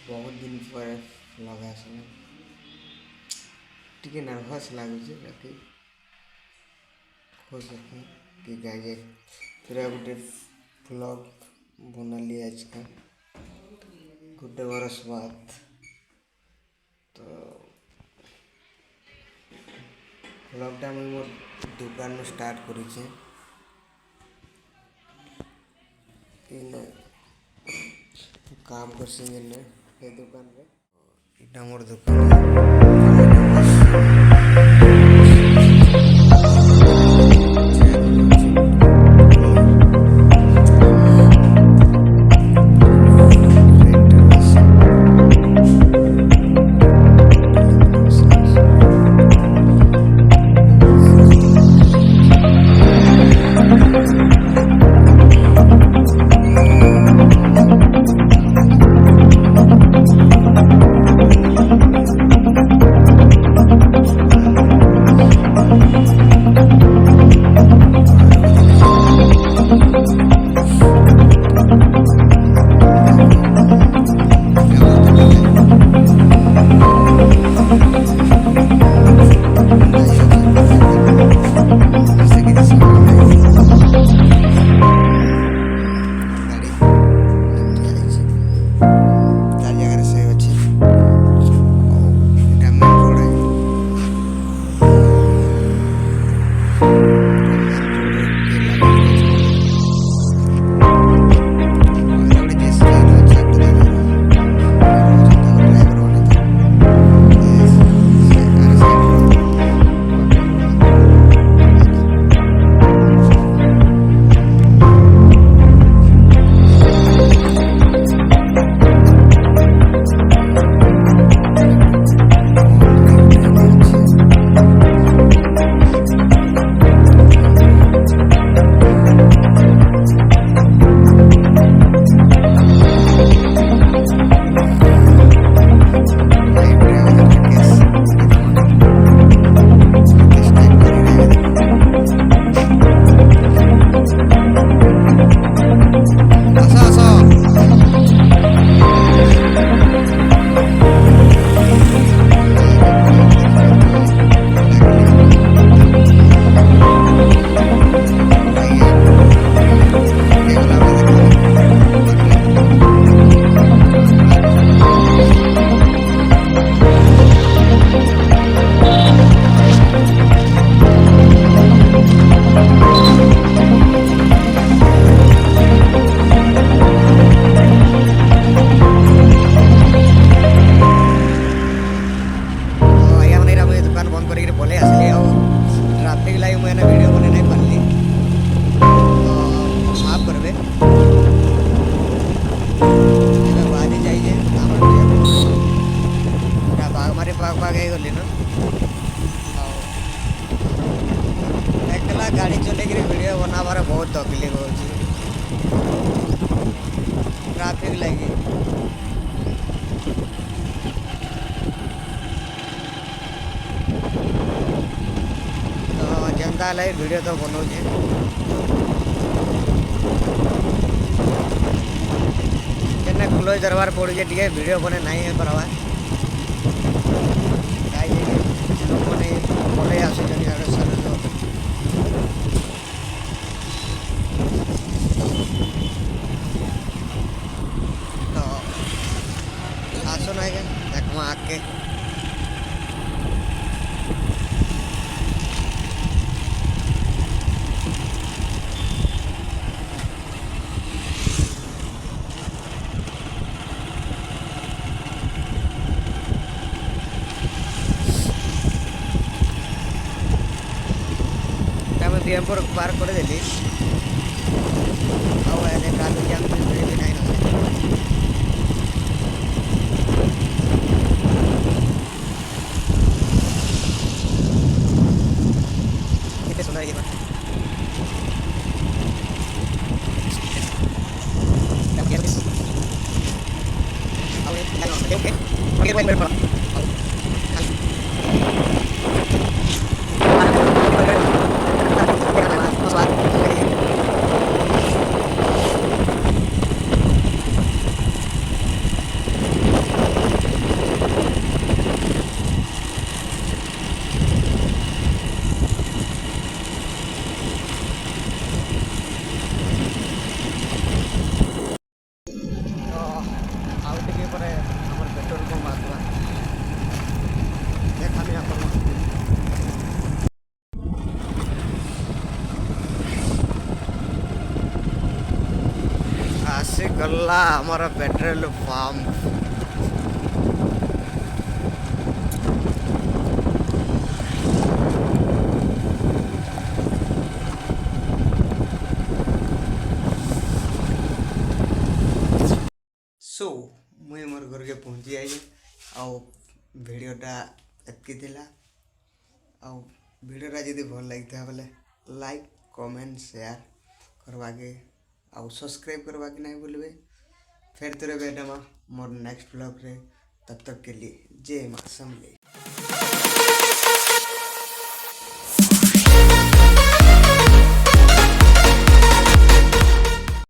बहुत दिन पर लगा समय टिके नर्भस लगुच बाकी हो सके कि गाजे पूरा गोटे ब्लॉग बनाली आज का गोटे बरस बाद तो ब्लॉगटा मुझे मोर दुकान स्टार्ट करुचे काम करसी ये दुकान रे इटा मोर दुकान गाड़ी चले वीडियो बनाबार बहुत तकलीफ हो ट्राफिक लगी तो जनता लगे वीडियो तो बनाऊे क्लोज दरबार पड़े टे वीडियो बने नहीं है पारवा पड़े आस आसो ना देखमा आके बीएमपुर पार्क कर देली गला हमारा पेट्रोल पंप। सो मुई मोर घर के पहुँची आई आउ भिडियोटा एतकी थिला आउ भिडियोटा जदि भल लगी बोले लाइक कमेंट शेयर करवाके आउ सब्सक्राइब करवाके नहीं भूलबे। फिर तेरे बेटा मोर नेक्स्ट ब्लॉग रे, तब तक के लिए जय माँ समले।